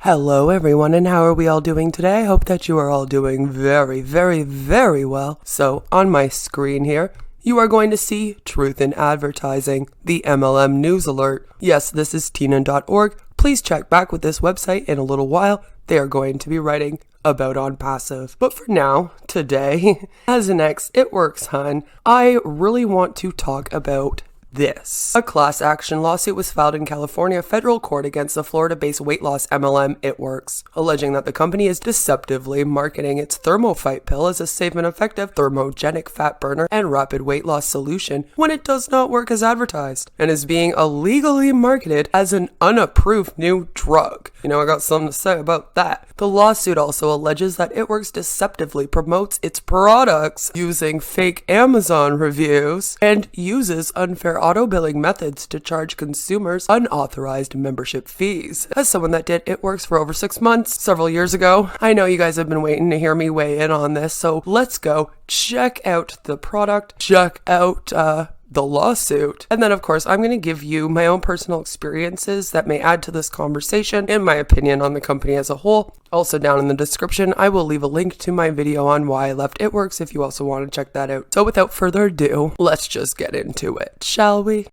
Hello everyone, and how are we all doing today? I hope that you are all doing very, very, very well. So on my screen here, you are going to see Truth in Advertising, the MLM News Alert. Yes, this is tina.org. Please check back with this website in a little while. They are going to be writing about on passive. But for now, today, as an ex-Itworks hun, I really want to talk about this. A class action lawsuit was filed in California federal court against the Florida-based weight loss MLM Itworks, alleging that the company is deceptively marketing its ThermoFit pill as a safe and effective thermogenic fat burner and rapid weight loss solution when it does not work as advertised, and is being illegally marketed as an unapproved new drug. I got something to say about that. The lawsuit also alleges that Itworks deceptively promotes its products using fake Amazon reviews and uses unfair auto-billing methods to charge consumers unauthorized membership fees. As someone that did Itworks for over 6 months several years ago, I know you guys have been waiting to hear me weigh in on this, so let's go check out the product, check out the lawsuit, and then of course I'm going to give you my own personal experiences that may add to this conversation and my opinion on the company as a whole. Also down in the description I will leave a link to my video on why I left Itworks if you also want to check that out. So without further ado, let's just get into it, shall we?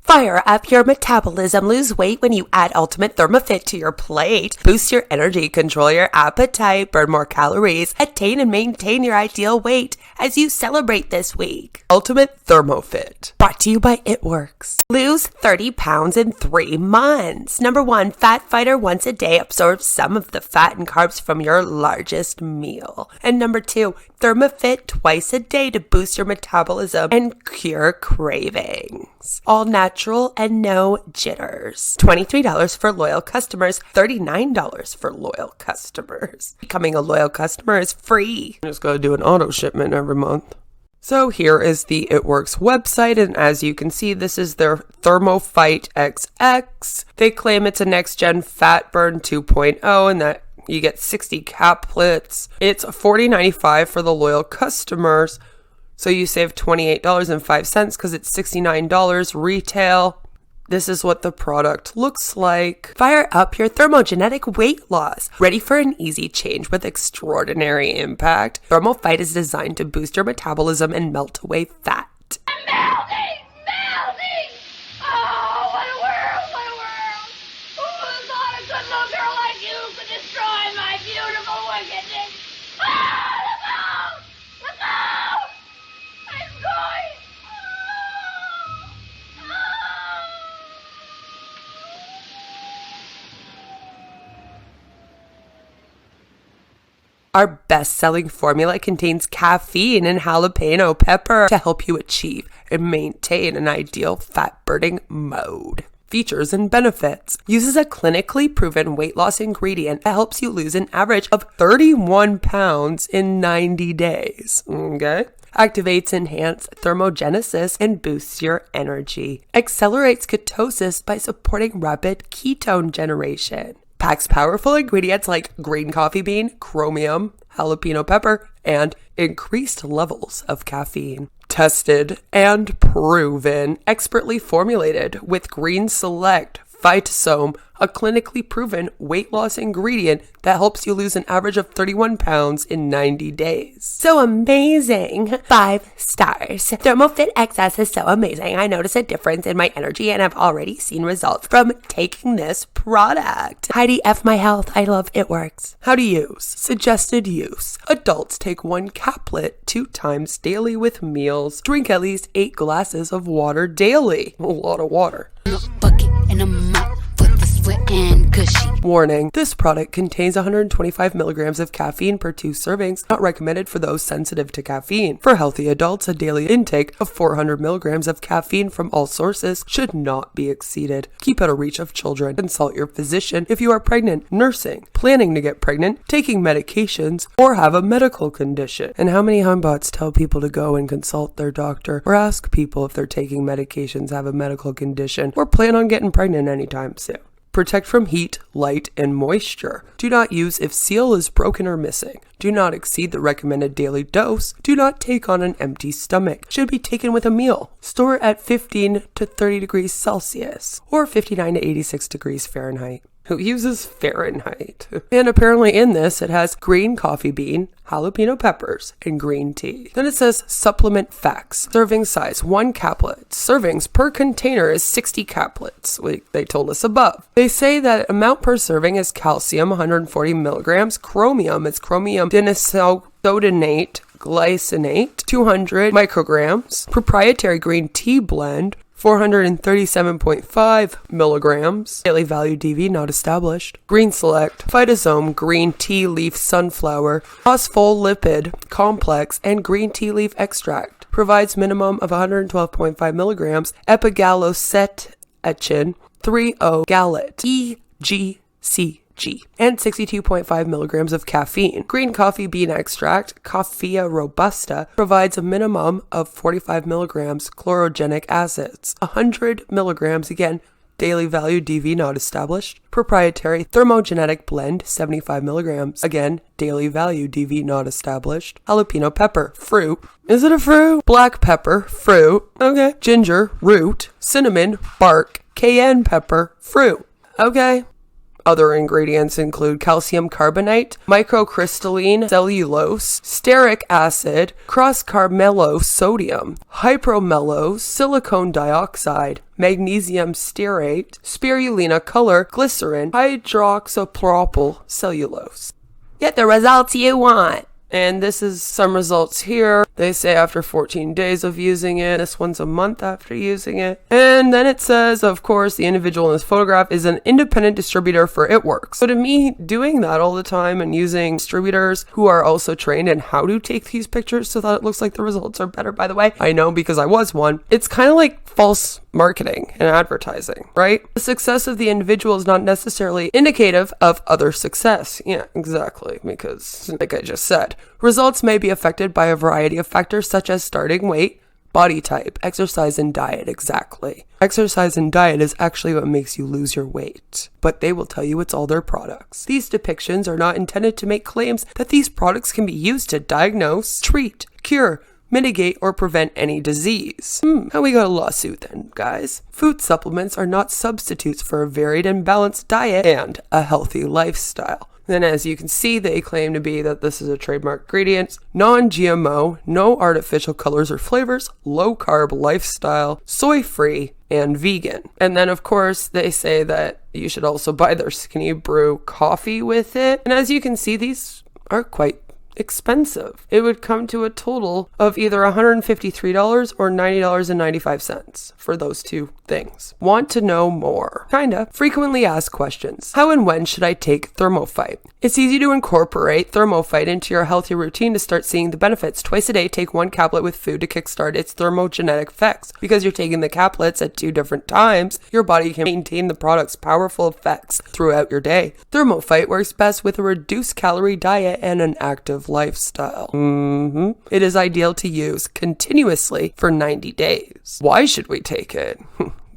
Fire up your metabolism, lose weight when you add Ultimate ThermoFit to your plate, boost your energy, control your appetite, burn more calories, attain and maintain your ideal weight as you celebrate this week. Ultimate ThermoFit, brought to you by Itworks. Lose 30 pounds in 3 months. Number 1, Fat Fighter once a day absorbs some of the fat and carbs from your largest meal. And number 2, ThermoFit twice a day to boost your metabolism and cure cravings. All natural and no jitters. $23 for loyal customers, $39 for loyal customers. Becoming a loyal customer is free. You just gotta do an auto shipment every month. So here is the Itworks website, and as you can see, this is their ThermoFit XX. They claim it's a next-gen fat burn 2.0 and that you get 60 caplets. It's $40.95 for the loyal customers. So you save $28.05 because it's $69 retail. This is what the product looks like. Fire up your thermogenetic weight loss. Ready for an easy change with extraordinary impact. ThermoFit is designed to boost your metabolism and melt away fat. Melting! Oh, what a world! Who would have thought a good little girl like you could destroy my beautiful wickedness? Look out! Look out! I'm going! Our best-selling formula contains caffeine and jalapeno pepper to help you achieve and maintain an ideal fat-burning mode. Features and benefits. Uses a clinically proven weight loss ingredient that helps you lose an average of 31 pounds in 90 days. Okay? Activates enhanced thermogenesis and boosts your energy. Accelerates ketosis by supporting rapid ketone generation. Packs powerful ingredients like green coffee bean, chromium, jalapeno pepper, and increased levels of caffeine. Tested and proven, expertly formulated with Green Select Phytosome, a clinically proven weight loss ingredient that helps you lose an average of 31 pounds in 90 days. So amazing. 5 stars. ThermoFit XS is so amazing. I notice a difference in my energy and I've already seen results from taking this product. Heidi F my health. I love Itworks. How to use. Suggested use. Adults take 1 caplet 2 times daily with meals. Drink at least 8 glasses of water daily. A lot of water. Bucket and a mop for the sweat and cushy. Warning, this product contains 125 milligrams of caffeine per 2 servings, not recommended for those sensitive to caffeine. For healthy adults, a daily intake of 400 milligrams of caffeine from all sources should not be exceeded. Keep out of reach of children. Consult your physician if you are pregnant, nursing, planning to get pregnant, taking medications, or have a medical condition. And how many humbots tell people to go and consult their doctor or ask people if they're taking medications, have a medical condition, or plan on getting pregnant anytime soon? Protect from heat, light, and moisture. Do not use if seal is broken or missing. Do not exceed the recommended daily dose. Do not take on an empty stomach. Should be taken with a meal. Store at 15 to 30 degrees Celsius or 59 to 86 degrees Fahrenheit. Who uses Fahrenheit? And apparently in this, it has green coffee bean, jalapeno peppers, and green tea. Then it says supplement facts. Serving size, 1 caplet. Servings per container is 60 caplets. They told us above. They say that amount per serving is calcium, 140 milligrams. Chromium is chromium dinisodonate glycinate, 200 micrograms. Proprietary green tea blend, 437.5 milligrams. Daily value DV not established. Green Select, Phytosome, green tea leaf sunflower, phospholipid complex, and green tea leaf extract. Provides minimum of 112.5 milligrams. Epigallocetachin, 3O gallet, EGCG. And 62.5 milligrams of caffeine. Green coffee bean extract, Coffea robusta, provides a minimum of 45 milligrams chlorogenic acids. 100 milligrams, again, daily value DV not established. Proprietary thermogenetic blend, 75 milligrams. Again, daily value DV not established. Jalapeno pepper, fruit. Is it a fruit? Black pepper, fruit. Okay. Ginger, root. Cinnamon, bark. Cayenne pepper, fruit. Okay. Other ingredients include calcium carbonate, microcrystalline cellulose, stearic acid, cross-carbamylose sodium, hypromellose, silicone dioxide, magnesium stearate, spirulina color, glycerin, hydroxypropyl cellulose. Get the results you want. And this is some results here. They say after 14 days of using it. This one's a month after using it. And then it says, of course, the individual in this photograph is an independent distributor for Itworks. So to me, doing that all the time and using distributors who are also trained in how to take these pictures so that it looks like the results are better, by the way. I know because I was one. It's kind of like false marketing and advertising, right? The success of the individual is not necessarily indicative of other success. Yeah, exactly. Because, like I just said, results may be affected by a variety of factors such as starting weight, body type, exercise, and diet. Exactly. Exercise and diet is actually what makes you lose your weight, but they will tell you it's all their products. These depictions are not intended to make claims that these products can be used to diagnose, treat, cure, mitigate, or prevent any disease. How we got a lawsuit then, guys? Food supplements are not substitutes for a varied and balanced diet and a healthy lifestyle. Then as you can see, they claim to be that this is a trademark ingredient, non-GMO, no artificial colors or flavors, low-carb lifestyle, soy-free, and vegan. And then of course, they say that you should also buy their Skinny Brew coffee with it. And as you can see, these are quite expensive. It would come to a total of either $153 or $90.95 for those two things. Want to know more? Kinda. Frequently asked questions. How and when should I take ThermoFit? It's easy to incorporate ThermoFit into your healthy routine to start seeing the benefits. Twice a day, take 1 caplet with food to kickstart its thermogenetic effects. Because you're taking the caplets at 2 different times, your body can maintain the product's powerful effects throughout your day. ThermoFit works best with a reduced calorie diet and an active lifestyle. It is ideal to use continuously for 90 days. Why should we take it?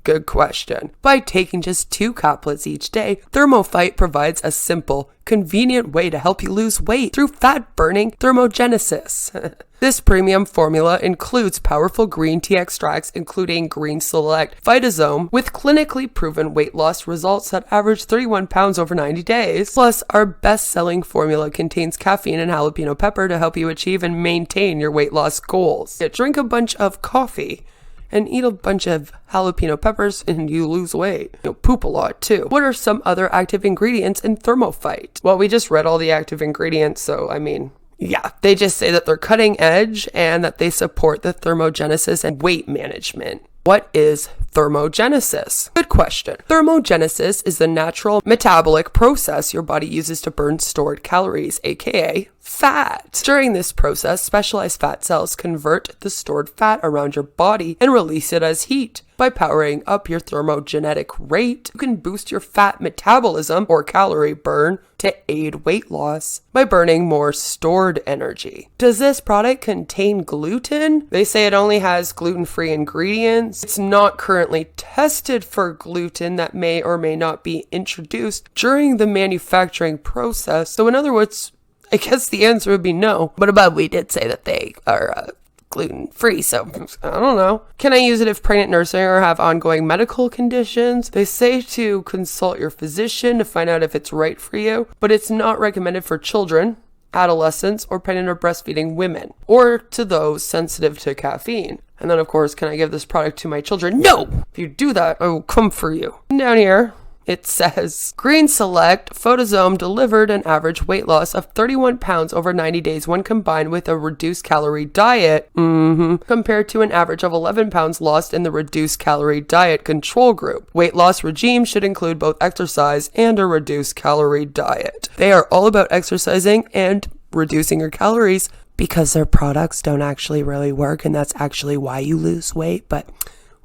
Good question. By taking just 2 caplets each day, ThermoFit provides a simple, convenient way to help you lose weight through fat-burning thermogenesis. This premium formula includes powerful green tea extracts, including Green Select Phytosome, with clinically proven weight loss results that average 31 pounds over 90 days. Plus, our best-selling formula contains caffeine and jalapeno pepper to help you achieve and maintain your weight loss goals. Drink a bunch of coffee and eat a bunch of jalapeno peppers and you lose weight. You'll poop a lot too. What are some other active ingredients in ThermoFit? Well, we just read all the active ingredients, so I mean, yeah, they just say that they're cutting edge and that they support the thermogenesis and weight management. What is thermogenesis? Good question. Thermogenesis is the natural metabolic process your body uses to burn stored calories, aka fat. During this process, specialized fat cells convert the stored fat around your body and release it as heat. By powering up your thermogenetic rate, you can boost your fat metabolism or calorie burn to aid weight loss by burning more stored energy. Does this product contain gluten? They say it only has gluten-free ingredients. It's not currently tested for gluten that may or may not be introduced during the manufacturing process. So in other words, I guess the answer would be no. But above, we did say that they are gluten-free, so I don't know. Can I use it if pregnant, nursing, or have ongoing medical conditions? They say to consult your physician to find out if it's right for you, but it's not recommended for children, adolescents, or pregnant or breastfeeding women, or to those sensitive to caffeine. And then, of course, can I give this product to my children? No! If you do that, I will come for you. Down here, it says, Green Select Phytosome delivered an average weight loss of 31 pounds over 90 days when combined with a reduced calorie diet, compared to an average of 11 pounds lost in the reduced calorie diet control group. Weight loss regime should include both exercise and a reduced calorie diet. They are all about exercising and reducing your calories because their products don't actually really work, and that's actually why you lose weight, but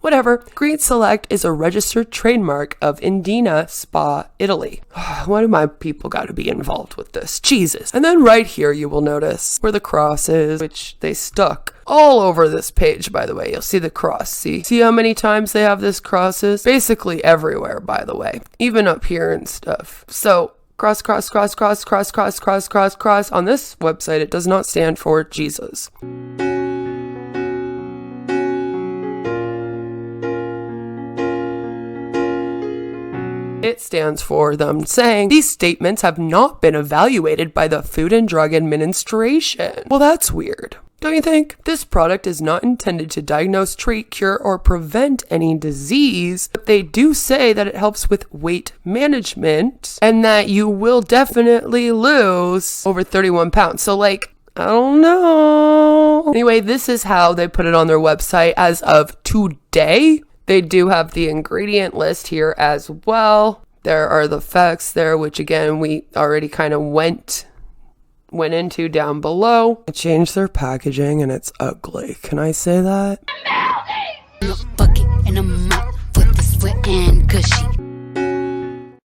whatever. Green Select is a registered trademark of Indina Spa, Italy. Why do my people got to be involved with this? Jesus. And then right here you will notice where the cross is, which they stuck all over this page, by the way. You'll see the cross. See how many times they have this crosses? Basically everywhere, by the way. Even up here and stuff. So cross, cross, cross, cross, cross, cross, cross, cross, cross. On this website, it does not stand for Jesus. It stands for them saying these statements have not been evaluated by the Food and Drug Administration. Well, that's weird. Don't you think? This product is not intended to diagnose, treat, cure, or prevent any disease, but they do say that it helps with weight management and that you will definitely lose over 31 pounds. So I don't know. Anyway, this is how they put it on their website as of today. They do have the ingredient list here as well. There are the facts there, which again, we already kind of went into down below. I changed their packaging and it's ugly. Can I say that? In a bucket and a mop with the sweat and gushy.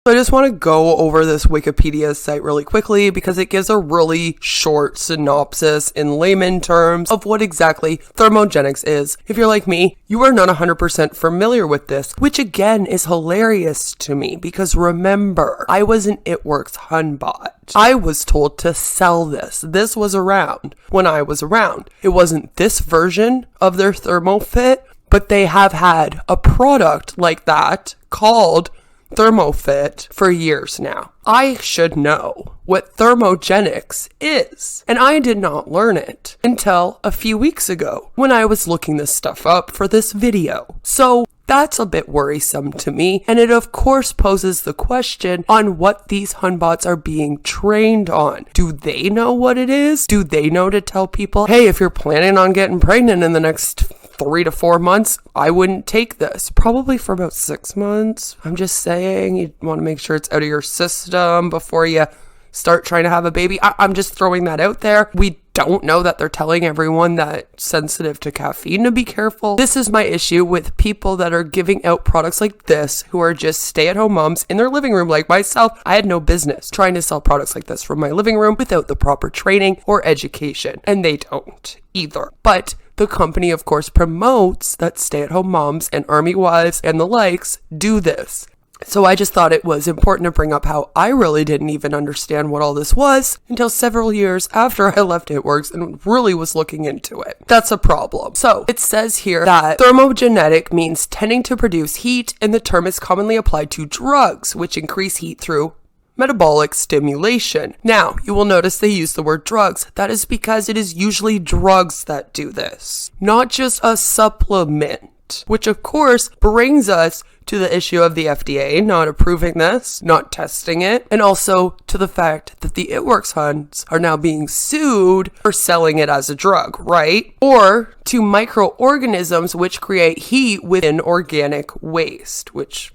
So I just want to go over this Wikipedia site really quickly because it gives a really short synopsis in layman terms of what exactly thermogenics is. If you're like me, you are not 100% familiar with this, which again is hilarious to me because remember, I was an Itworks Hunbot. I was told to sell this. This was around when I was around. It wasn't this version of their ThermoFit, but they have had a product like that called ThermoFit for years now. I should know what thermogenics is, and I did not learn it until a few weeks ago when I was looking this stuff up for this video. So that's a bit worrisome to me, and it of course poses the question on what these Hunbots are being trained on. Do they know what it is? Do they know to tell people, hey, if you're planning on getting pregnant in the next 3 to 4 months, I wouldn't take this. Probably for about 6 months. I'm just saying, you want to make sure it's out of your system before you start trying to have a baby. I'm just throwing that out there. We don't know that they're telling everyone that's sensitive to caffeine to be careful. This is my issue with people that are giving out products like this who are just stay-at-home moms in their living room like myself. I had no business trying to sell products like this from my living room without the proper training or education, and they don't either. But the company, of course, promotes that stay-at-home moms and army wives and the likes do this. So I just thought it was important to bring up how I really didn't even understand what all this was until several years after I left Itworks and really was looking into it. That's a problem. So it says here that thermogenetic means tending to produce heat, and the term is commonly applied to drugs, which increase heat through metabolic stimulation. Now, you will notice they use the word drugs. That is because it is usually drugs that do this, not just a supplement, which of course brings us to the issue of the FDA not approving this, not testing it, and also to the fact that the Itworks hunts are now being sued for selling it as a drug, right? Or to microorganisms which create heat within organic waste, which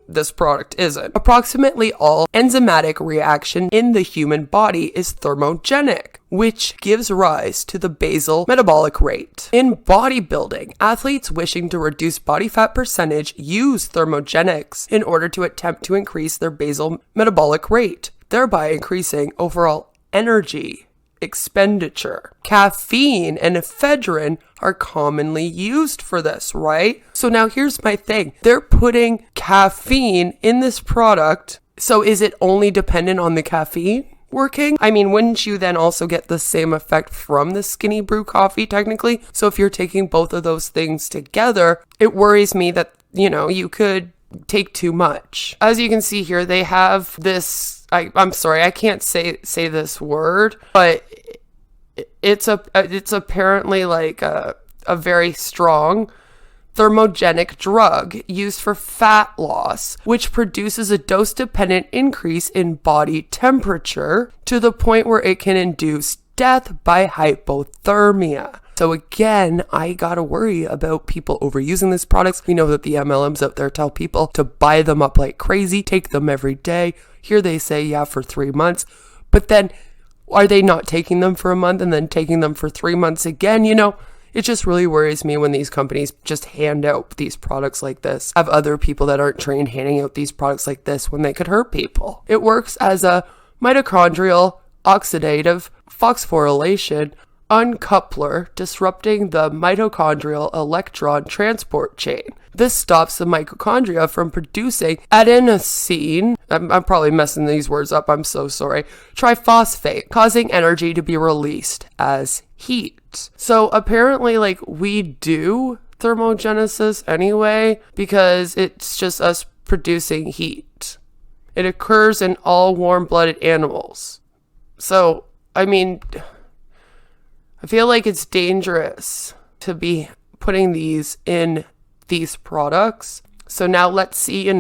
this product isn't. Approximately all enzymatic reaction in the human body is thermogenic, which gives rise to the basal metabolic rate. In bodybuilding, athletes wishing to reduce body fat percentage use thermogenics in order to attempt to increase their basal metabolic rate, thereby increasing overall energy expenditure. Caffeine and ephedrine are commonly used for this, right? So now here's my thing. They're putting caffeine in this product. So is it only dependent on the caffeine working? I mean, wouldn't you then also get the same effect from the skinny brew coffee technically? So if you're taking both of those things together, it worries me that, you could take too much. As you can see here, they have this, I'm sorry, I can't say this word, but it's apparently like a very strong thermogenic drug used for fat loss, which produces a dose-dependent increase in body temperature to the point where it can induce death by hypothermia. So again, I gotta worry about people overusing these products. We know that the MLMs out there tell people to buy them up like crazy, take them every day. Here they say, yeah, for 3 months. But then, are they not taking them for a month and then taking them for 3 months again? It just really worries me when these companies just hand out these products like this. Have other people that aren't trained handing out these products like this when they could hurt people. It works as a mitochondrial oxidative phosphorylation uncoupler, disrupting the mitochondrial electron transport chain. This stops the mitochondria from producing adenosine, I'm probably messing these words up, I'm so sorry, triphosphate, causing energy to be released as heat. So apparently, we do thermogenesis anyway, because it's just us producing heat. It occurs in all warm-blooded animals. So, I feel like it's dangerous to be putting these in these products. So now let's see,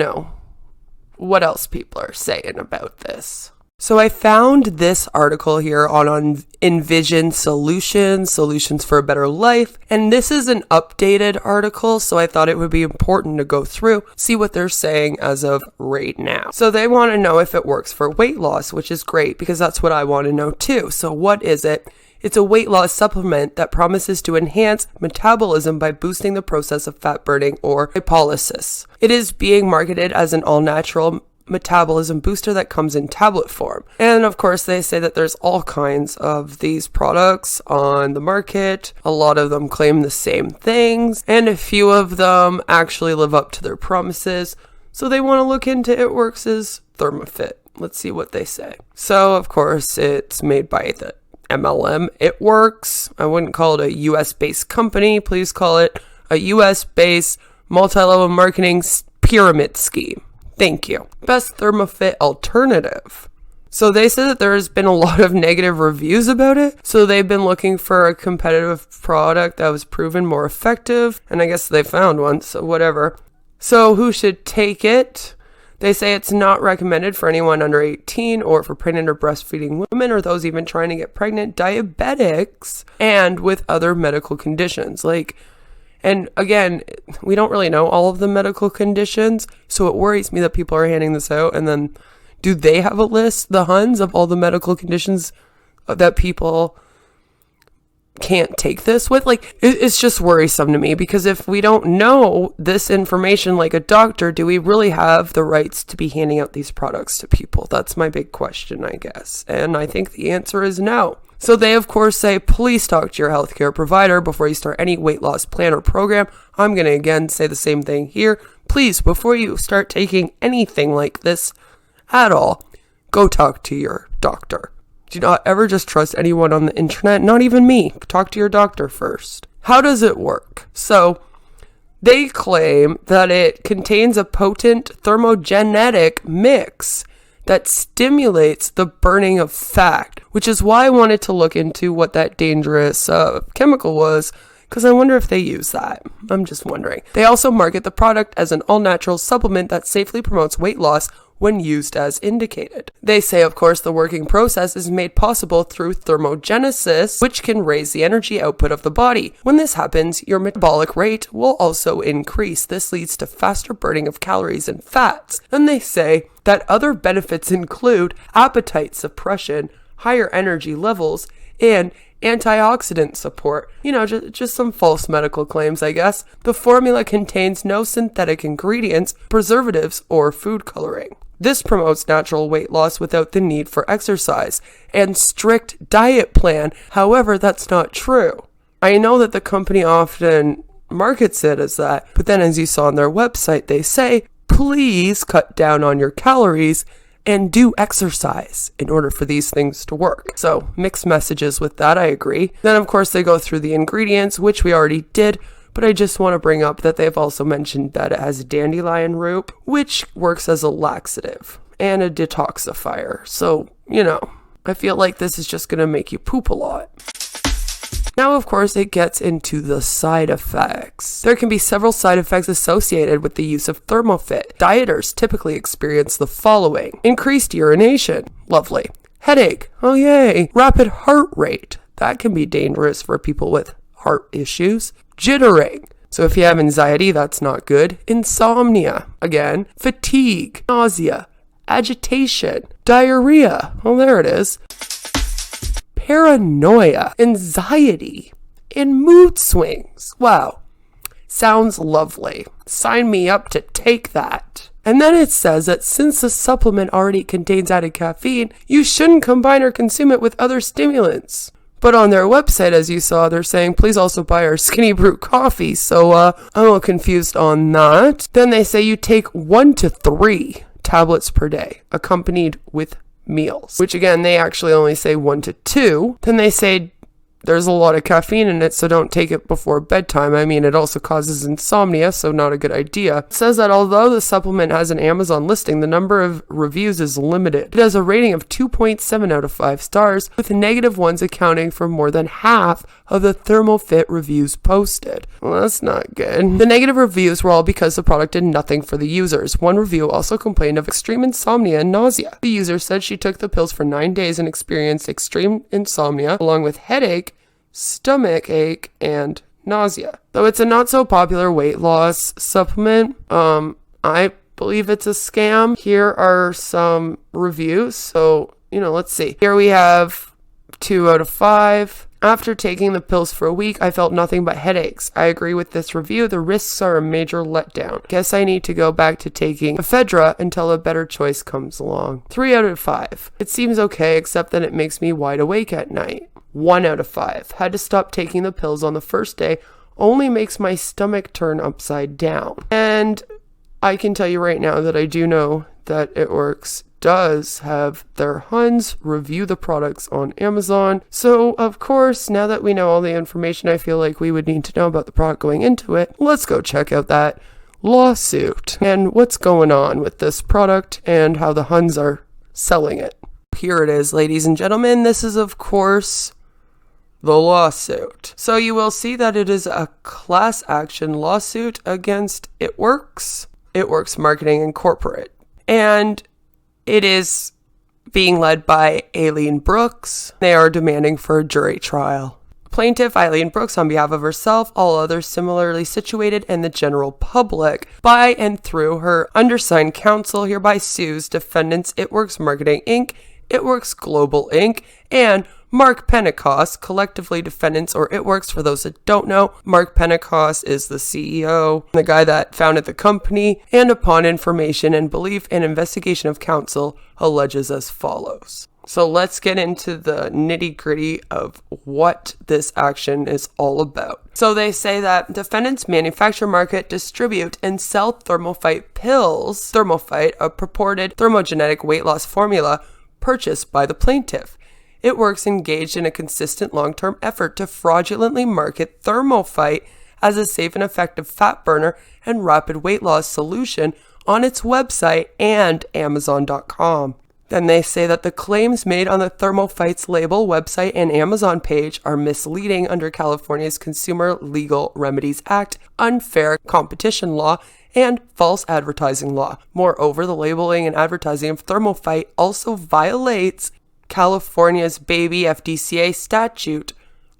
what else people are saying about this. So I found this article here on Envision Solutions for a Better Life. And this is an updated article, so I thought it would be important to go through, see what they're saying as of right now. So they want to know if it works for weight loss, which is great because that's what I want to know too. So what is it? It's a weight loss supplement that promises to enhance metabolism by boosting the process of fat burning or lipolysis. It is being marketed as an all-natural metabolism booster that comes in tablet form. And of course, they say that there's all kinds of these products on the market. A lot of them claim the same things, and a few of them actually live up to their promises. So they want to look into Itworks' ThermoFit. Let's see what they say. So, of course, it's made by the MLM Itworks. I wouldn't call it a US-based company. Please call it a US-based multi-level marketing pyramid scheme. Thank you. Best ThermoFit alternative. So they said that there has been a lot of negative reviews about it. So they've been looking for a competitive product that was proven more effective. And I guess they found one, so whatever. So who should take it? They say it's not recommended for anyone under 18 or for pregnant or breastfeeding women or those even trying to get pregnant, diabetics, and with other medical conditions. And again, we don't really know all of the medical conditions, so it worries me that people are handing this out. And then, do they have a list, the Huns, of all the medical conditions that people can't take this with. Like, it's just worrisome to me, because if we don't know this information like a doctor, do we really have the rights to be handing out these products to people? That's my big question, I guess. And I think the answer is no. So they, of course, say, please talk to your healthcare provider before you start any weight loss plan or program. I'm going to again say the same thing here. Please, before you start taking anything like this at all, go talk to your doctor. Do not ever just trust anyone on the internet, not even me. Talk to your doctor first. How does it work? So they claim that it contains a potent thermogenetic mix that stimulates the burning of fat, which is why I wanted to look into what that dangerous chemical was, because I wonder if they use that. I'm just wondering. They also market the product as an all-natural supplement that safely promotes weight loss when used as indicated. They say, of course, the working process is made possible through thermogenesis, which can raise the energy output of the body. When this happens, your metabolic rate will also increase. This leads to faster burning of calories and fats. And they say that other benefits include appetite suppression, higher energy levels, and antioxidant support. Just some false medical claims, I guess. The formula contains no synthetic ingredients, preservatives, or food coloring. This promotes natural weight loss without the need for exercise and strict diet plan. However, that's not true. I know that the company often markets it as that, but then as you saw on their website, they say, please cut down on your calories and do exercise in order for these things to work. So mixed messages with that, I agree. Then of course they go through the ingredients, which we already did, but I just want to bring up that they've also mentioned that it has dandelion root, which works as a laxative and a detoxifier. So, I feel like this is just going to make you poop a lot. Now, of course, it gets into the side effects. There can be several side effects associated with the use of ThermoFit. Dieters typically experience the following: increased urination. Lovely. Headache. Oh, yay. Rapid heart rate. That can be dangerous for people with heart issues. Jittering. So if you have anxiety, that's not good. Insomnia. Again. Fatigue. Nausea. Agitation. Diarrhea. Oh, there it is. Paranoia, anxiety, and mood swings. Wow. Sounds lovely. Sign me up to take that. And then it says that since the supplement already contains added caffeine, you shouldn't combine or consume it with other stimulants. But on their website, as you saw, they're saying, please also buy our Skinny Brew coffee. So I'm a little confused on that. Then they say you take 1 to 3 tablets per day, accompanied with meals, which again, they actually only say 1 to 2. Then they say there's a lot of caffeine in it, so don't take it before bedtime. I mean, it also causes insomnia, so not a good idea. It says that although the supplement has an Amazon listing, the number of reviews is limited. It has a rating of 2.7 out of 5 stars, with negative ones accounting for more than half of the ThermoFit reviews posted. Well, that's not good. The negative reviews were all because the product did nothing for the users. One review also complained of extreme insomnia and nausea. The user said she took the pills for 9 days and experienced extreme insomnia, along with headache, stomach ache, and nausea. Though it's a not so popular weight loss supplement, I believe it's a scam. Here are some reviews. So, let's see. Here we have 2 out of 5. After taking the pills for a week, I felt nothing but headaches. I agree with this review. The risks are a major letdown. Guess I need to go back to taking ephedra until a better choice comes along. 3 out of 5. It seems okay, except that it makes me wide awake at night. 1 out of 5. Had to stop taking the pills on the first day. Only makes my stomach turn upside down. And I can tell you right now that I do know that Itworks does have their Huns review the products on Amazon. So, of course, now that we know all the information I feel like we would need to know about the product going into it, let's go check out that lawsuit and what's going on with this product and how the Huns are selling it. Here it is, ladies and gentlemen. This is, of course, the lawsuit. So you will see that it is a class action lawsuit against Itworks Marketing Incorporated. And it is being led by Aileen Brooks. They are demanding for a jury trial. Plaintiff Aileen Brooks, on behalf of herself, all others similarly situated, and the general public, by and through her undersigned counsel, hereby sues defendants Itworks Marketing Inc., Itworks Global Inc., and Mark Pentecost, collectively defendants or Itworks. For those that don't know, Mark Pentecost is the CEO, the guy that founded the company, and upon information and belief and investigation of counsel, alleges as follows. So let's get into the nitty-gritty of what this action is all about. So they say that defendants manufacture, market, distribute, and sell ThermoFit pills, ThermoFit, a purported thermogenetic weight loss formula purchased by the plaintiff. Itworks engaged in a consistent long-term effort to fraudulently market ThermoFit as a safe and effective fat burner and rapid weight loss solution on its website and Amazon.com. Then they say that the claims made on the ThermoFit's label, website, and Amazon page are misleading under California's Consumer Legal Remedies Act, unfair competition law, and false advertising law. Moreover, the labeling and advertising of ThermoFit also violates California's baby FDCA statute,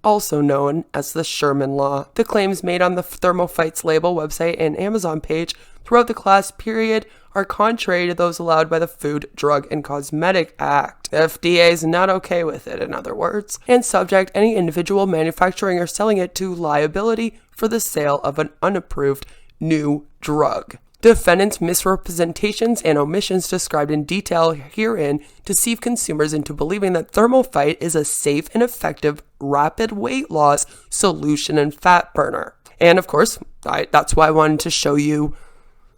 also known as the Sherman Law. The claims made on the ThermoFit's label, website, and Amazon page throughout the class period are contrary to those allowed by the Food, Drug, and Cosmetic Act. The FDA is not okay with it, in other words, and subject any individual manufacturing or selling it to liability for the sale of an unapproved new drug. Defendants' misrepresentations and omissions described in detail herein deceive consumers into believing that ThermoFit is a safe and effective rapid weight loss solution and fat burner. And of course, that's why I wanted to show you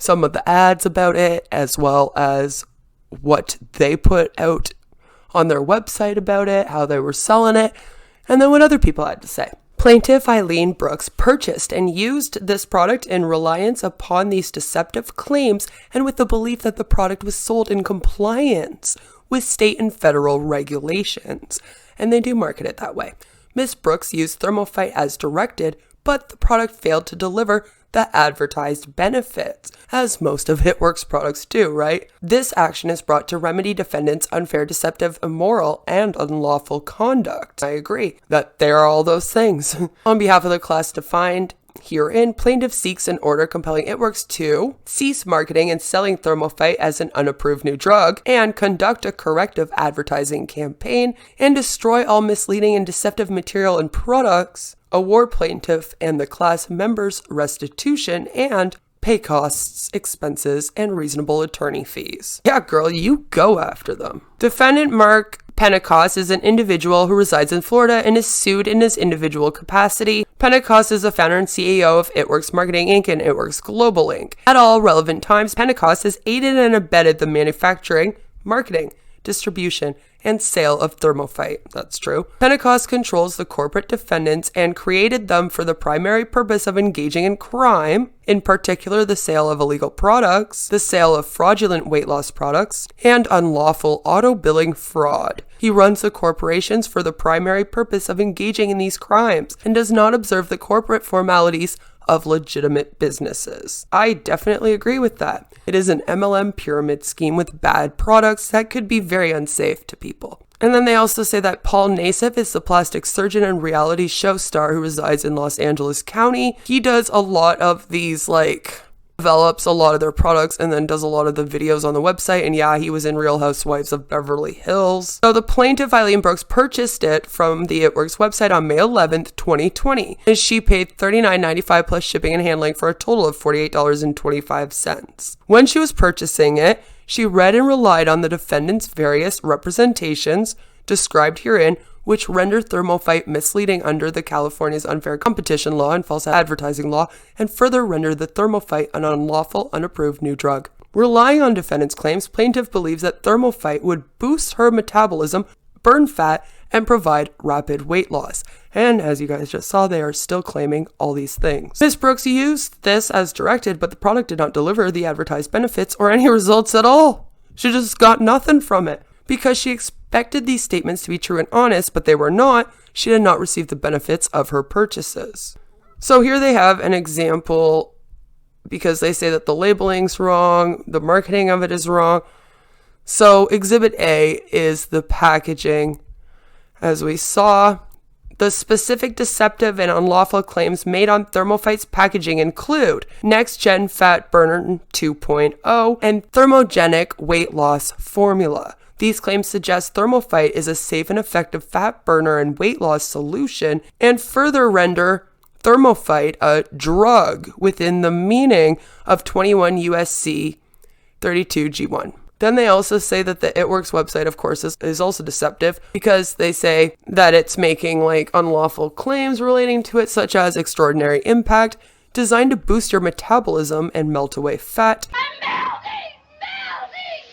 some of the ads about it, as well as what they put out on their website about it, how they were selling it, and then what other people had to say. Plaintiff Eileen Brooks purchased and used this product in reliance upon these deceptive claims and with the belief that the product was sold in compliance with state and federal regulations, and they do market it that way. Ms. Brooks used ThermoFit as directed, but the product failed to deliver the advertised benefits, as most of Itworks products do, right? This action is brought to remedy defendants' unfair, deceptive, immoral, and unlawful conduct. I agree that there are all those things. On behalf of the class defined herein, plaintiff seeks an order compelling Itworks to cease marketing and selling ThermoFit as an unapproved new drug and conduct a corrective advertising campaign and destroy all misleading and deceptive material and products, award plaintiff and the class members restitution, and pay costs, expenses, and reasonable attorney fees. Yeah, girl, you go after them. Defendant Mark Pentecost is an individual who resides in Florida and is sued in his individual capacity. Pentecost is the founder and CEO of Itworks Marketing Inc. and Itworks Global Inc. At all relevant times, Pentecost has aided and abetted the manufacturing, marketing, distribution, and sale of ThermoFit. That's true. Pentecost controls the corporate defendants and created them for the primary purpose of engaging in crime, in particular the sale of illegal products, the sale of fraudulent weight loss products, and unlawful auto billing fraud. He runs the corporations for the primary purpose of engaging in these crimes and does not observe the corporate formalities of legitimate businesses. I definitely agree with that. It is an MLM pyramid scheme with bad products that could be very unsafe to people. And then they also say that Paul Nassif is the plastic surgeon and reality show star who resides in Los Angeles County. He does a lot of these, develops a lot of their products and then does a lot of the videos on the website. And yeah, he was in Real Housewives of Beverly Hills. So the plaintiff, Eileen Brooks, purchased it from the Itworks website on May 11th, 2020. And she paid $39.95 plus shipping and handling for a total of $48.25. When she was purchasing it, she read and relied on the defendant's various representations described herein, which render ThermoFit misleading under the California's unfair competition law and false advertising law, and further render the ThermoFit an unlawful, unapproved new drug. Relying on defendant's claims, plaintiff believes that ThermoFit would boost her metabolism, burn fat, and provide rapid weight loss. And as you guys just saw, they are still claiming all these things. Ms. Brooks used this as directed, but the product did not deliver the advertised benefits or any results at all. She just got nothing from it. Because she expected these statements to be true and honest, but they were not, she did not receive the benefits of her purchases. So here they have an example, because they say that the labeling's wrong, the marketing of it is wrong. So Exhibit A is the packaging. As we saw, the specific deceptive and unlawful claims made on ThermoFit's packaging include Next Gen Fat Burner 2.0 and Thermogenic Weight Loss Formula. These claims suggest ThermoFit is a safe and effective fat burner and weight loss solution, and further render ThermoFit a drug within the meaning of 21 USC 32 G1. Then they also say that the Itworks website, of course, is also deceptive because they say that it's making like unlawful claims relating to it, such as extraordinary impact, designed to boost your metabolism and melt away fat.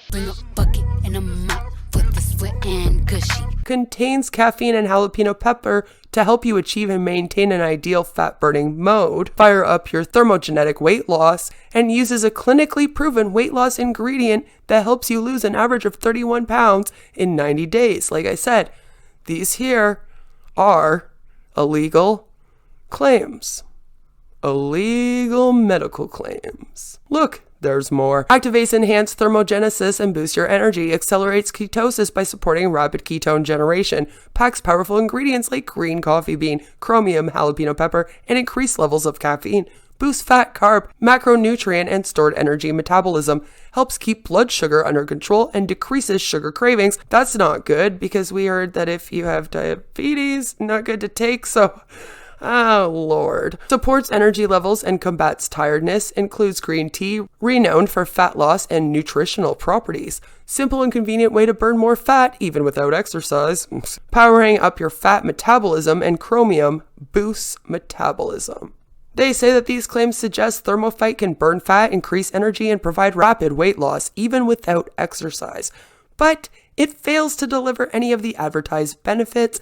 Bring a bucket and a mop for the sweat and gushy. Contains caffeine and jalapeno pepper to help you achieve and maintain an ideal fat burning mode, fire up your thermogenetic weight loss, and uses a clinically proven weight loss ingredient that helps you lose an average of 31 pounds in 90 days. Like I said, these here are illegal claims. Illegal medical claims. Look, there's more. Activates enhanced thermogenesis and boosts your energy. Accelerates ketosis by supporting rapid ketone generation. Packs powerful ingredients like green coffee bean, chromium, jalapeno pepper, and increased levels of caffeine. Boosts fat, carb, macronutrient, and stored energy metabolism. Helps keep blood sugar under control and decreases sugar cravings. That's not good because we heard that if you have diabetes, not good to take, so... Oh, Lord. Supports energy levels and combats tiredness. Includes green tea, renowned for fat loss and nutritional properties. Simple and convenient way to burn more fat, even without exercise. Powering up your fat metabolism, and chromium boosts metabolism. They say that these claims suggest ThermoFit can burn fat, increase energy, and provide rapid weight loss, even without exercise. But it fails to deliver any of the advertised benefits.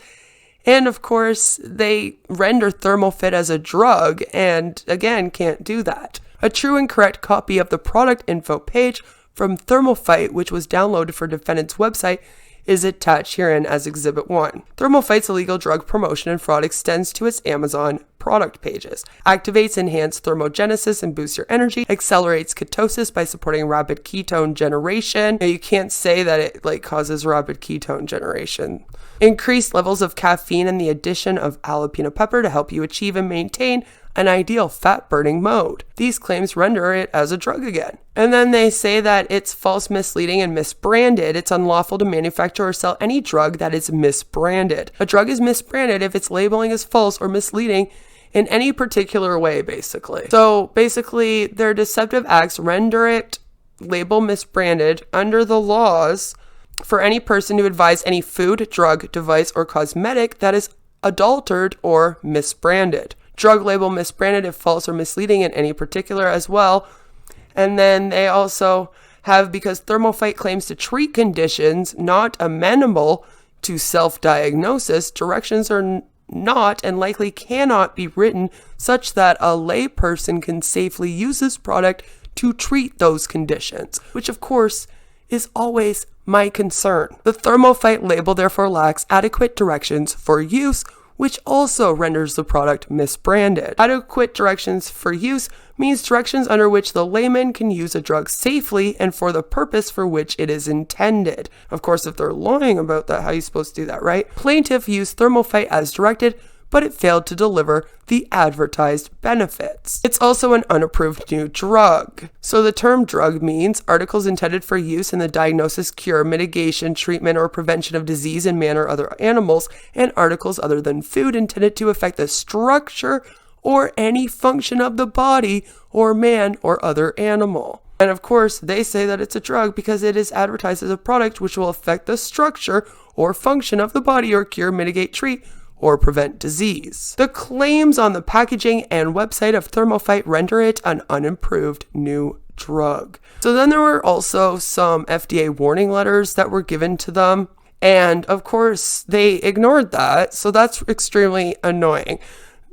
And of course, they render ThermoFit as a drug and, again, can't do that. A true and correct copy of the product info page from ThermoFit, which was downloaded for defendant's website, is attached herein as Exhibit 1. ThermoFit's illegal drug promotion and fraud extends to its Amazon product pages. Activates enhanced thermogenesis and boosts your energy. Accelerates ketosis by supporting rapid ketone generation. Now, you can't say that it causes rapid ketone generation. Increased levels of caffeine and the addition of jalapeno pepper to help you achieve and maintain an ideal fat burning mode. These claims render it as a drug again. And then they say that it's false, misleading, and misbranded. It's unlawful to manufacture or sell any drug that is misbranded. A drug is misbranded if its labeling is false or misleading in any particular way, basically. So basically, their deceptive acts render it label misbranded under the laws for any person to advise any food, drug, device, or cosmetic that is adulterated or misbranded. Drug label misbranded if false or misleading in any particular as well. And then they also have, because ThermoFit claims to treat conditions not amenable to self-diagnosis, directions are not and likely cannot be written such that a layperson can safely use this product to treat those conditions, which of course is always my concern. The ThermoFit label therefore lacks adequate directions for use, which also renders the product misbranded. Adequate directions for use means directions under which the layman can use a drug safely and for the purpose for which it is intended. Of course, if they're lying about that, how are you supposed to do that, right? Plaintiff used ThermoFit as directed, but it failed to deliver the advertised benefits. It's also an unapproved new drug. So the term drug means articles intended for use in the diagnosis, cure, mitigation, treatment, or prevention of disease in man or other animals, and articles other than food intended to affect the structure or any function of the body or man or other animal. And of course, they say that it's a drug because it is advertised as a product which will affect the structure or function of the body or cure, mitigate, treat, or prevent disease. The claims on the packaging and website of ThermoFit render it an unimproved new drug. So then there were also some FDA warning letters that were given to them. And of course, they ignored that. So that's extremely annoying.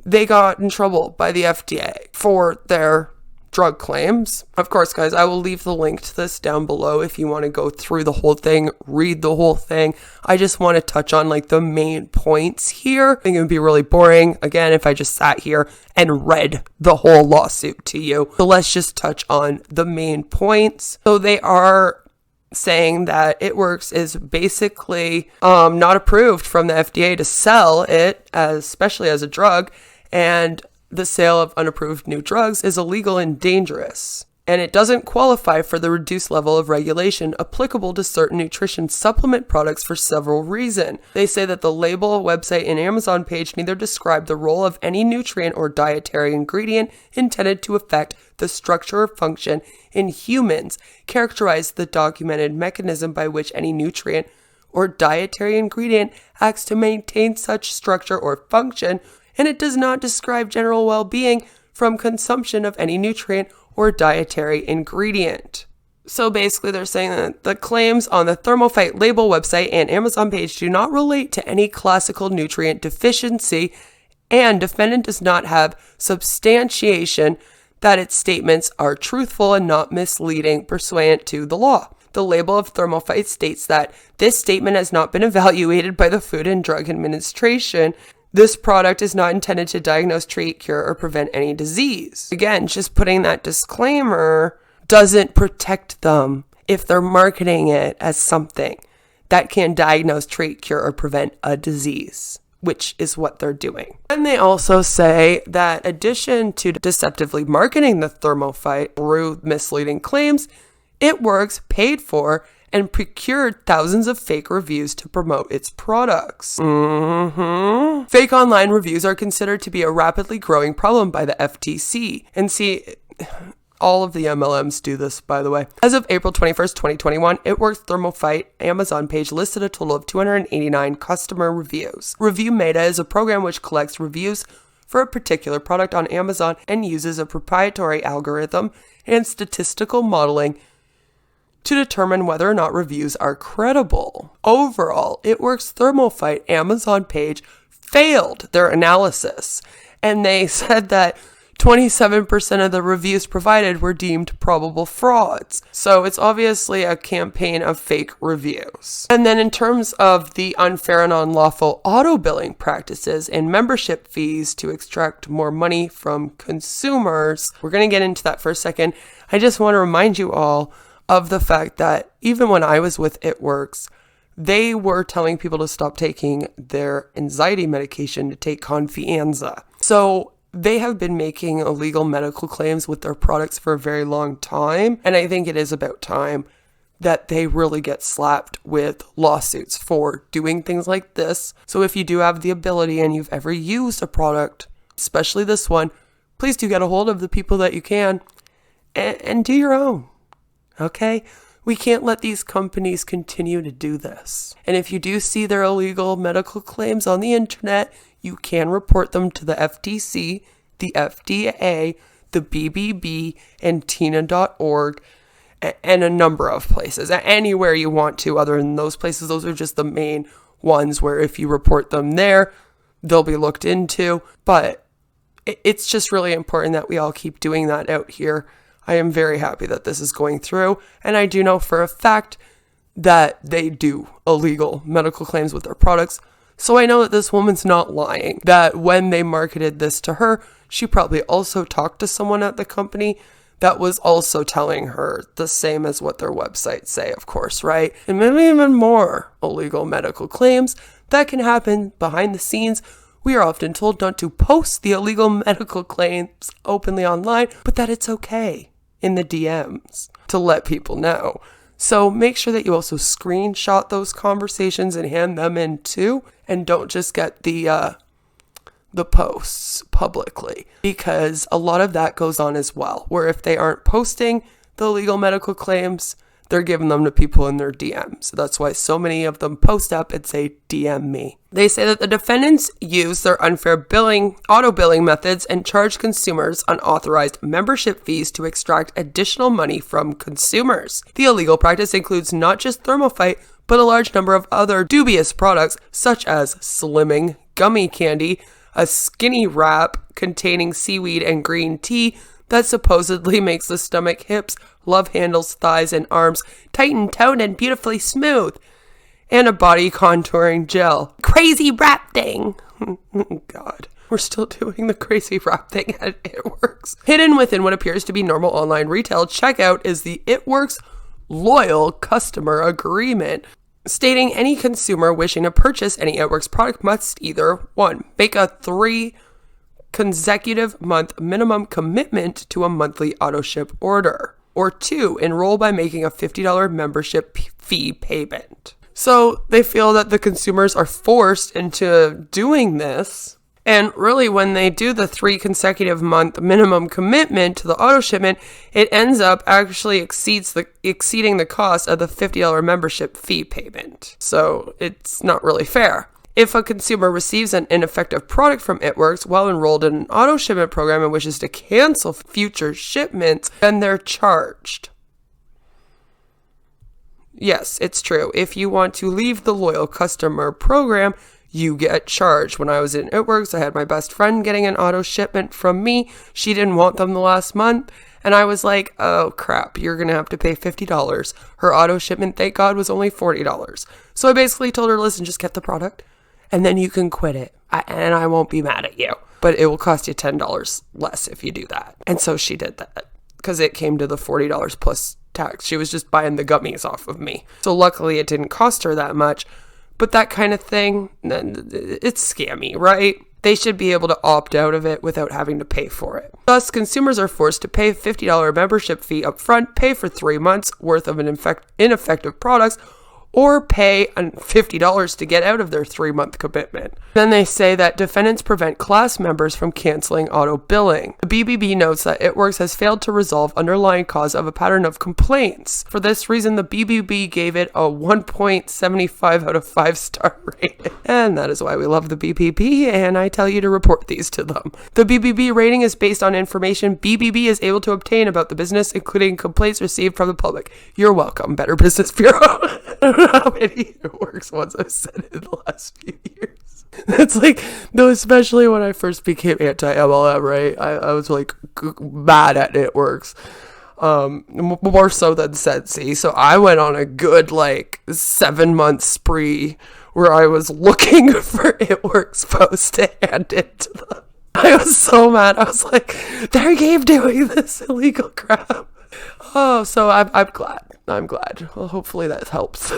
They got in trouble by the FDA for their drug claims. Of course, guys, I will leave the link to this down below if you want to go through the whole thing, read the whole thing. I just want to touch on the main points here. I think it would be really boring, again, if I just sat here and read the whole lawsuit to you. So let's just touch on the main points. So they are saying that Itworks is basically not approved from the FDA to sell it, especially as a drug, and the sale of unapproved new drugs is illegal and dangerous. and it doesn't qualify for the reduced level of regulation applicable to certain nutrition supplement products for several reasons. They say that the label, website, and Amazon page neither describe the role of any nutrient or dietary ingredient intended to affect the structure or function in humans, characterize the documented mechanism by which any nutrient or dietary ingredient acts to maintain such structure or function, and it does not describe general well-being from consumption of any nutrient or dietary ingredient. So basically they're saying that the claims on the ThermoFit label, website, and Amazon page do not relate to any classical nutrient deficiency, and defendant does not have substantiation that its statements are truthful and not misleading pursuant to the law. The label of ThermoFit states that this statement has not been evaluated by the Food and Drug Administration. This product is not intended to diagnose, treat, cure, or prevent any disease. Again, just putting that disclaimer doesn't protect them if they're marketing it as something that can diagnose, treat, cure, or prevent a disease, which is what they're doing. And they also say that in addition to deceptively marketing the ThermoFit through misleading claims, Itworks paid for and procured thousands of fake reviews to promote its products. Fake online reviews are considered to be a rapidly growing problem by the FTC. And see, all of the MLMs do this, by the way. As of April 21st, 2021, Itworks' ThermoFit Amazon page listed a total of 289 customer reviews. Review Meta is a program which collects reviews for a particular product on Amazon and uses a proprietary algorithm and statistical modeling to determine whether or not reviews are credible. Overall, Itworks' ThermoFit Amazon page failed their analysis, and they said that 27% of the reviews provided were deemed probable frauds. So it's obviously a campaign of fake reviews. And then in terms of the unfair and unlawful auto billing practices and membership fees to extract more money from consumers, we're going to get into that for a second. I just want to remind you all of the fact that even when I was with Itworks, they were telling people to stop taking their anxiety medication to take Confianza. So they have been making illegal medical claims with their products for a very long time. And I think it is about time that they really get slapped with lawsuits for doing things like this. So if you do have the ability and you've ever used a product, especially this one, please do get a hold of the people that you can and do your own. Okay? We can't let these companies continue to do this. And if you do see their illegal medical claims on the internet, you can report them to the FTC, the FDA, the BBB, and Tina.org, and a number of places. Anywhere you want to other than those places. Those are just the main ones where if you report them there, they'll be looked into. But it's just really important that we all keep doing that out here. I am very happy that this is going through, and I do know for a fact that they do illegal medical claims with their products. So I know that this woman's not lying, that when they marketed this to her, she probably also talked to someone at the company that was also telling her the same as what their websites say, of course, right? And maybe even more illegal medical claims that can happen behind the scenes. We are often told not to post the illegal medical claims openly online, but that it's okay in the DMs to let people know. So make sure that you also screenshot those conversations and hand them in too, and don't just get the posts publicly, because a lot of that goes on as well, where if they aren't posting the legal medical claims, they're giving them to people in their DMs. So that's why so many of them post up and say, DM me. They say that the defendants use their unfair auto billing methods and charge consumers unauthorized membership fees to extract additional money from consumers. The illegal practice includes not just ThermoFit, but a large number of other dubious products, such as slimming gummy candy, a skinny wrap containing seaweed and green tea that supposedly makes the stomach, hips, love handles, thighs, and arms tight and toned and beautifully smooth, and a body contouring gel. Crazy wrap thing. God, we're still doing the crazy wrap thing at Itworks. Hidden within what appears to be normal online retail checkout is the Itworks Loyal Customer Agreement, stating any consumer wishing to purchase any Itworks product must either 1. Make a 3 consecutive month minimum commitment to a monthly auto ship order. Or 2, enroll by making a $50 membership fee payment. So they feel that the consumers are forced into doing this. And really, when they do the 3 consecutive month minimum commitment to the auto shipment, it ends up actually exceeding the cost of the $50 membership fee payment. So it's not really fair. If a consumer receives an ineffective product from Itworks while enrolled in an auto shipment program and wishes to cancel future shipments, then they're charged. Yes, it's true. If you want to leave the loyal customer program, you get charged. When I was in Itworks, I had my best friend getting an auto shipment from me. She didn't want them the last month. And I was like, oh crap, you're going to have to pay $50. Her auto shipment, thank God, was only $40. So I basically told her, listen, just get the product and then you can quit it. And I won't be mad at you. But it will cost you $10 less if you do that. And so she did that because it came to the $40 plus tax. She was just buying the gummies off of me. So luckily it didn't cost her that much. But that kind of thing, it's scammy, right? They should be able to opt out of it without having to pay for it. Thus, consumers are forced to pay a $50 membership fee up front, pay for 3 months worth of ineffective products, or pay $50 to get out of their 3-month commitment. Then they say that defendants prevent class members from canceling auto billing. The BBB notes that Itworks has failed to resolve underlying cause of a pattern of complaints. For this reason, the BBB gave it a 1.75 out of 5-star rating. And that is why we love the BBB, and I tell you to report these to them. The BBB rating is based on information BBB is able to obtain about the business, including complaints received from the public. You're welcome, Better Business Bureau. How many Itworks ones I've said in the last few years. That's like, no, especially when I first became anti-MLM, right? I was like mad at Itworks. More so than Scentsy. So I went on a good 7-month spree where I was looking for Itworks posts to hand it to them. I was so mad. I was like, they keep doing this illegal crap. Oh, so I'm glad. I'm glad. Well, hopefully that helps.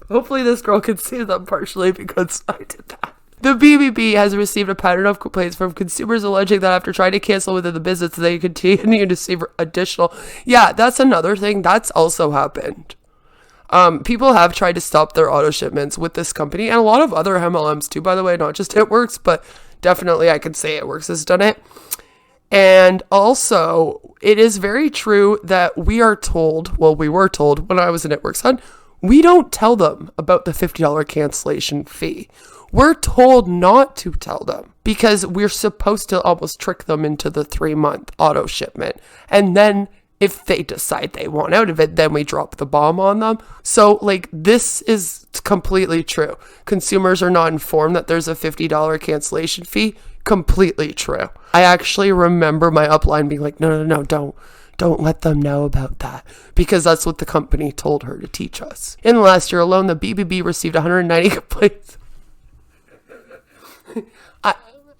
Hopefully this girl can see them partially because I did that. The BBB has received a pattern of complaints from consumers alleging that after trying to cancel within the business, they continue to receive additional. Yeah, that's another thing. That's also happened. People have tried to stop their auto shipments with this company and a lot of other MLMs too, by the way, not just Itworks, but definitely I can say Itworks has done it. And also, it is very true that we were told when I was in Itworks Hunt, we don't tell them about the $50 cancellation fee. We're told not to tell them because we're supposed to almost trick them into the 3-month auto shipment. And then if they decide they want out of it, then we drop the bomb on them. So this is completely true. Consumers are not informed that there's a $50 cancellation fee. Completely true. I actually remember my upline being like, no, don't let them know about that, because that's what the company told her to teach us. In the last year alone, the BBB received 190 complaints.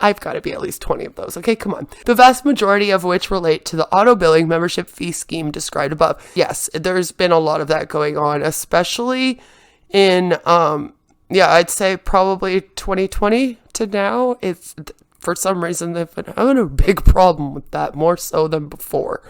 I've got to be at least 20 of those. Okay, come on. The vast majority of which relate to the auto billing membership fee scheme described above. Yes, there's been a lot of that going on, especially in, I'd say probably 2020 to now. It's, for some reason, they've been having a big problem with that, more so than before.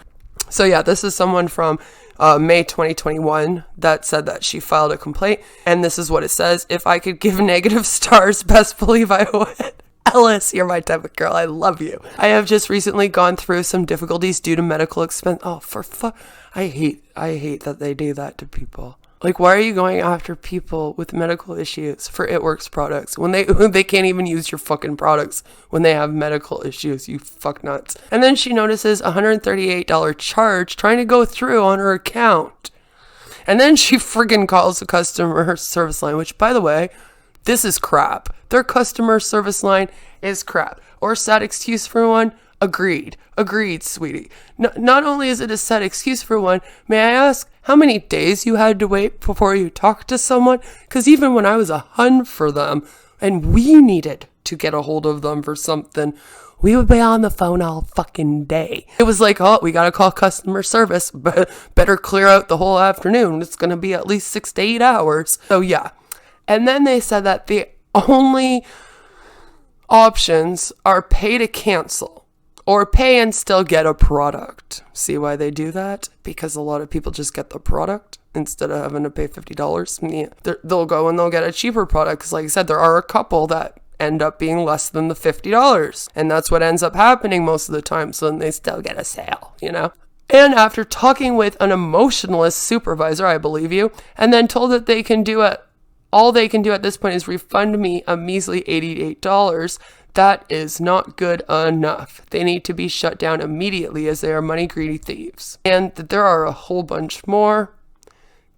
So yeah, this is someone from May 2021 that said that she filed a complaint, and this is what it says. If I could give negative stars, best believe I would. Ellis, you're my type of girl. I love you. I have just recently gone through some difficulties due to medical expense. Oh, for fuck. I hate that they do that to people. Why are you going after people with medical issues for Itworks products when they can't even use your fucking products when they have medical issues, you fuck nuts. And then she notices a $138 charge trying to go through on her account. And then she friggin' calls the customer service line, which, by the way, this is crap. Their customer service line is crap. Or sad excuse for one. Agreed, sweetie. Not only is it a sad excuse for one, may I ask how many days you had to wait before you talked to someone? Because even when I was a hun for them and we needed to get a hold of them for something, we would be on the phone all fucking day. It was like, oh, we got to call customer service, but better clear out the whole afternoon. It's going to be at least 6 to 8 hours. So yeah. And then they said that the only options are pay to cancel or pay and still get a product. See why they do that? Because a lot of people just get the product instead of having to pay $50. Yeah, they'll go and they'll get a cheaper product because, like I said, there are a couple that end up being less than the $50. And that's what ends up happening most of the time. So then they still get a sale, you know? And after talking with an emotionless supervisor, I believe you, and then told that they can do it, all they can do at this point is refund me a measly $88. That is not good enough. They need to be shut down immediately as they are money greedy thieves. And there are a whole bunch more.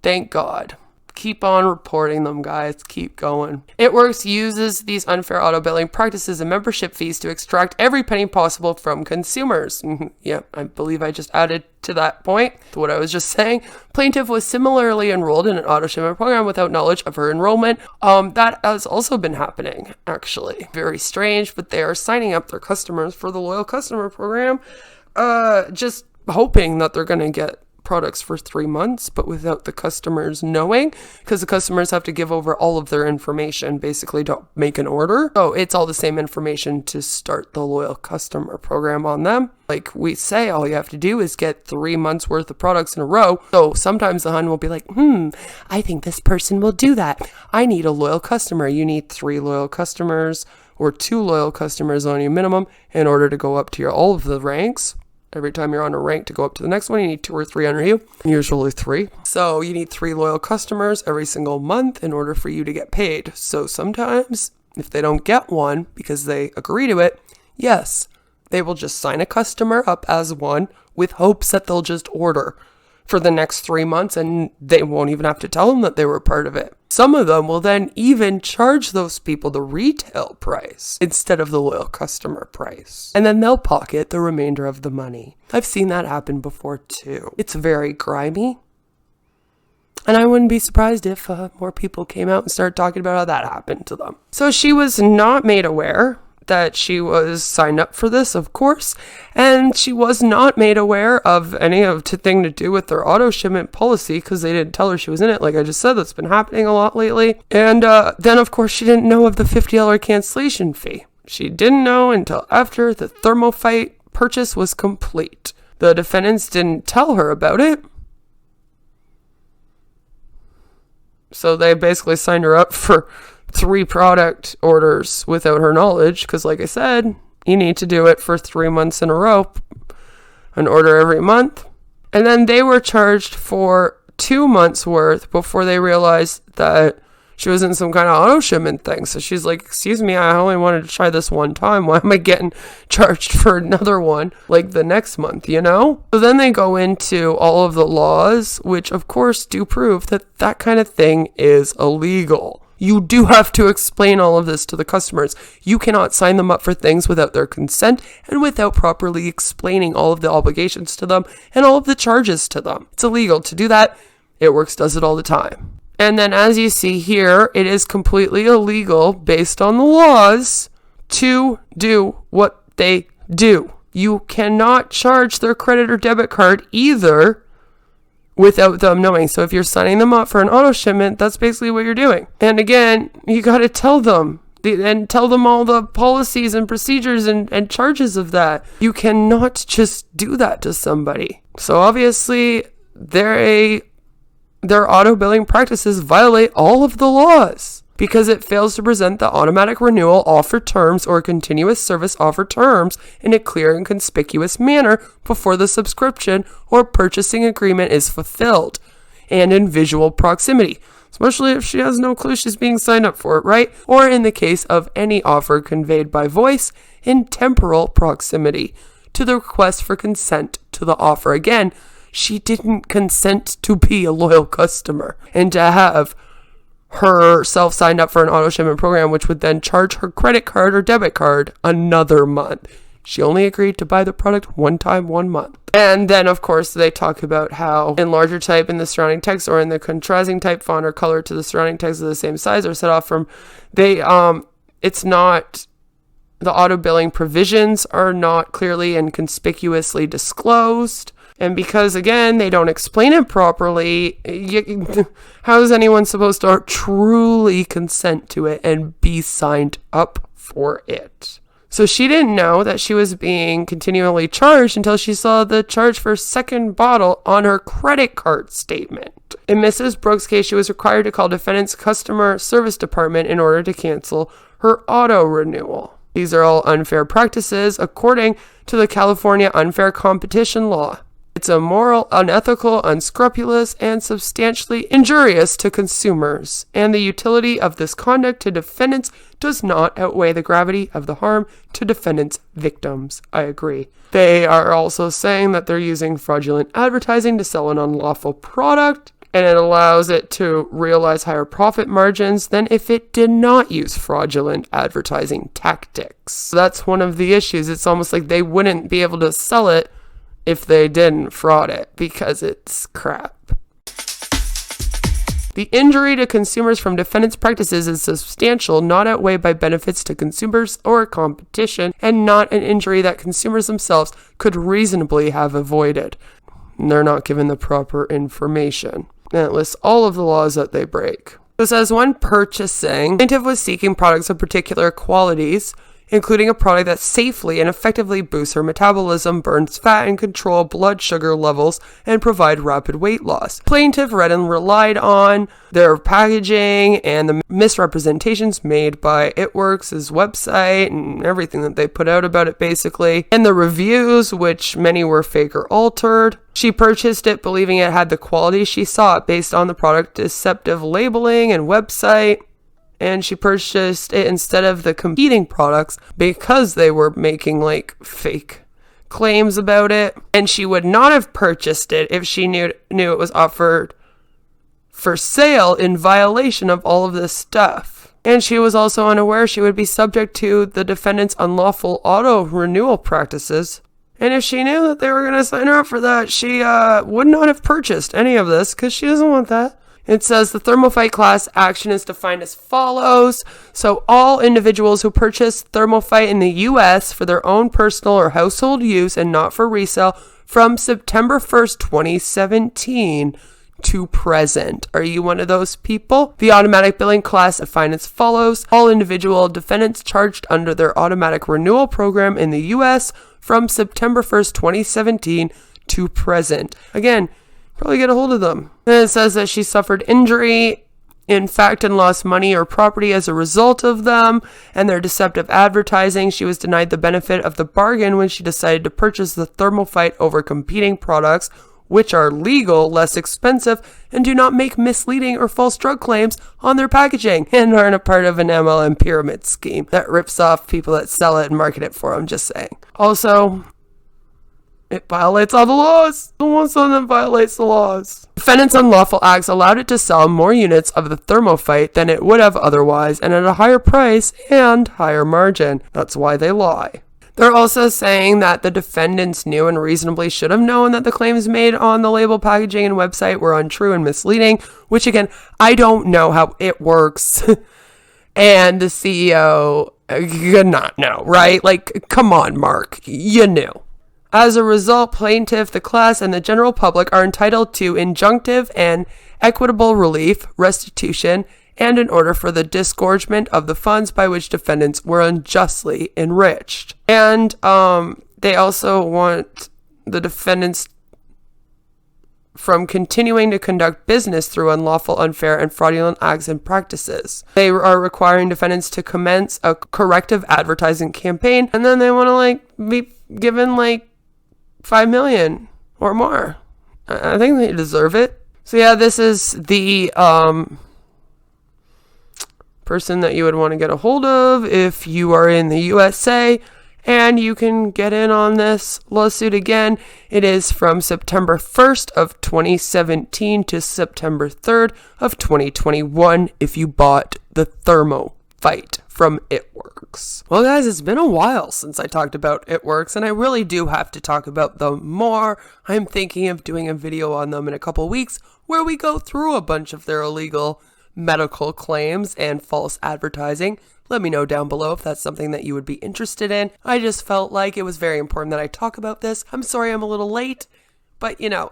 Thank God. Keep on reporting them, guys. Keep going. Itworks uses these unfair auto billing practices and membership fees to extract every penny possible from consumers. Yeah, I believe I just added to that point to what I was just saying. Plaintiff was similarly enrolled in an auto-shipment program without knowledge of her enrollment. That has also been happening, actually. Very strange, but they are signing up their customers for the loyal customer program, just hoping that they're going to get products for 3 months, but without the customers knowing, because the customers have to give over all of their information basically to make an order. So it's all the same information to start the loyal customer program on them. Like we say, all you have to do is get 3 months worth of products in a row. So sometimes the hun will be like, I think this person will do that. I need a loyal customer. You need 3 loyal customers or 2 loyal customers on your minimum in order to go up to your all of the ranks. Every time you're on a rank to go up to the next one, you need 2 or 3 under you, usually 3. So you need 3 loyal customers every single month in order for you to get paid. So sometimes if they don't get one because they agree to it, yes, they will just sign a customer up as one with hopes that they'll just order for the next 3 months and they won't even have to tell them that they were part of it. Some of them will then even charge those people the retail price instead of the loyal customer price. And then they'll pocket the remainder of the money. I've seen that happen before too. It's very grimy. And I wouldn't be surprised if more people came out and started talking about how that happened to them. So she was not made aware that she was signed up for this, of course, and she was not made aware of any of the thing to do with their auto shipment policy because they didn't tell her she was in it. Like I just said, that's been happening a lot lately. And then, of course, she didn't know of the $50 cancellation fee. She didn't know until after the ThermoFit purchase was complete. The defendants didn't tell her about it. So they basically signed her up for 3 product orders without her knowledge, because like I said, you need to do it for 3 months in a row, an order every month. And then they were charged for 2 months worth before they realized that she was in some kind of auto shipment thing. So she's like, excuse me, I only wanted to try this one time. Why am I getting charged for another one like the next month, you know? So then they go into all of the laws, which of course do prove that that kind of thing is illegal. You do have to explain all of this to the customers. You cannot sign them up for things without their consent and without properly explaining all of the obligations to them and all of the charges to them. It's illegal to do that. Itworks does it all the time. And then as you see here, it is completely illegal based on the laws to do what they do. You cannot charge their credit or debit card either without them knowing. So if you're signing them up for an auto shipment, that's basically what you're doing. And again, you got to tell them and tell them all the policies and procedures and charges of that. You cannot just do that to somebody. So obviously their auto billing practices violate all of the laws because it fails to present the automatic renewal offer terms or continuous service offer terms in a clear and conspicuous manner before the subscription or purchasing agreement is fulfilled and in visual proximity, especially if she has no clue she's being signed up for it, right? Or in the case of any offer conveyed by voice, in temporal proximity to the request for consent to the offer. Again, she didn't consent to be a loyal customer and to have herself signed up for an auto shipment program, which would then charge her credit card or debit card another month. She only agreed to buy the product one time, 1 month. And then, of course, they talk about how in larger type in the surrounding text or in the contrasting type font or color to the surrounding text of the same size or set off from, it's not, the auto billing provisions are not clearly and conspicuously disclosed. And because, again, they don't explain it properly, how is anyone supposed to truly consent to it and be signed up for it? So she didn't know that she was being continually charged until she saw the charge for a second bottle on her credit card statement. In Mrs. Brooks' case, she was required to call defendant's customer service department in order to cancel her auto renewal. These are all unfair practices according to the California Unfair Competition Law. It's immoral, unethical, unscrupulous, and substantially injurious to consumers, and the utility of this conduct to defendants does not outweigh the gravity of the harm to defendants' victims. I agree. They are also saying that they're using fraudulent advertising to sell an unlawful product, and it allows it to realize higher profit margins than if it did not use fraudulent advertising tactics. So that's one of the issues. It's almost like they wouldn't be able to sell it if they didn't fraud it, because it's crap. The injury to consumers from defendants' practices is substantial, not outweighed by benefits to consumers or competition, and not an injury that consumers themselves could reasonably have avoided. And they're not given the proper information. And it lists all of the laws that they break. It says when purchasing, plaintiff was seeking products of particular qualities, including a product that safely and effectively boosts her metabolism, burns fat, and control blood sugar levels, and provide rapid weight loss. Plaintiff read and relied on their packaging and the misrepresentations made by Itworks' website and everything that they put out about it, basically, and the reviews, which many were fake or altered. She purchased it believing it had the quality she sought based on the product deceptive labeling and website. And she purchased it instead of the competing products because they were making like fake claims about it. And she would not have purchased it if she knew it was offered for sale in violation of all of this stuff. And she was also unaware she would be subject to the defendant's unlawful auto renewal practices. And if she knew that they were going to sign her up for that, she would not have purchased any of this because she doesn't want that. It says the ThermoFit class action is defined as follows. So all individuals who purchase ThermoFit in the U.S. for their own personal or household use and not for resale from September 1st, 2017 to present. Are you one of those people? The automatic billing class defined as follows. All individual defendants charged under their automatic renewal program in the U.S. from September 1st, 2017 to present. Again, probably get a hold of them. And it says that she suffered injury, in fact, and lost money or property as a result of them and their deceptive advertising. She was denied the benefit of the bargain when she decided to purchase the ThermoFit over competing products, which are legal, less expensive, and do not make misleading or false drug claims on their packaging and aren't a part of an MLM pyramid scheme that rips off people that sell it and market it for them, just saying. Also, it violates all the laws. Who wants something that violates the laws? Defendant's unlawful acts allowed it to sell more units of the ThermoFit than it would have otherwise, and at a higher price and higher margin. That's why they lie. They're also saying that the defendants knew and reasonably should have known that the claims made on the label, packaging, and website were untrue and misleading, which again, I don't know how it works. And the CEO could not know, right? Like, come on, Mark, you knew. As a result, plaintiff, the class, and the general public are entitled to injunctive and equitable relief, restitution, and an order for the disgorgement of the funds by which defendants were unjustly enriched. And they also want the defendants from continuing to conduct business through unlawful, unfair, and fraudulent acts and practices. They are requiring defendants to commence a corrective advertising campaign, and then they want to be given $5 million or more. I think they deserve it. So yeah, this is the person that you would want to get a hold of if you are in the USA, and you can get in on this lawsuit. Again, it is from September 1st of 2017 to September 3rd of 2021 if you bought the ThermoFit from Itworks. Well, guys, it's been a while since I talked about Itworks, and I really do have to talk about them more. I'm thinking of doing a video on them in a couple weeks where we go through a bunch of their illegal medical claims and false advertising. Let me know down below if that's something that you would be interested in. I just felt like it was very important that I talk about this. I'm sorry I'm a little late, But, you know,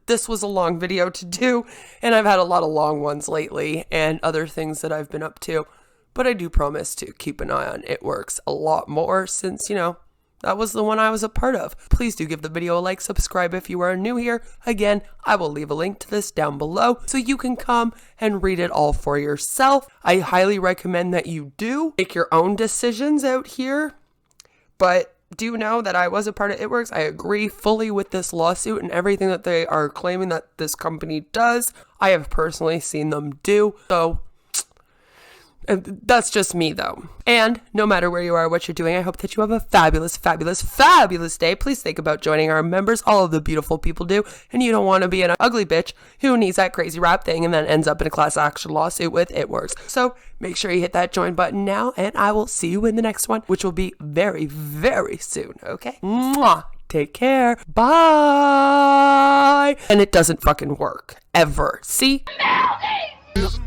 this was a long video to do, and I've had a lot of long ones lately and other things that I've been up to. But I do promise to keep an eye on Itworks a lot more since, you know, that was the one I was a part of. Please do give the video a like, subscribe if you are new here. Again, I will leave a link to this down below so you can come and read it all for yourself. I highly recommend that you do make your own decisions out here. But do know that I was a part of Itworks. I agree fully with this lawsuit and everything that they are claiming that this company does. I have personally seen them do. So that's just me though. And no matter where you are, what you're doing, I hope that you have a fabulous, fabulous, fabulous day. Please think about joining our members. All of the beautiful people do. And you don't want to be an ugly bitch who needs that crazy rap thing and then ends up in a class action lawsuit with Itworks. So make sure you hit that join button now, and I will see you in the next one, which will be very, very soon. Okay? Mwah. Take care. Bye. And it doesn't fucking work. Ever. See? Melting!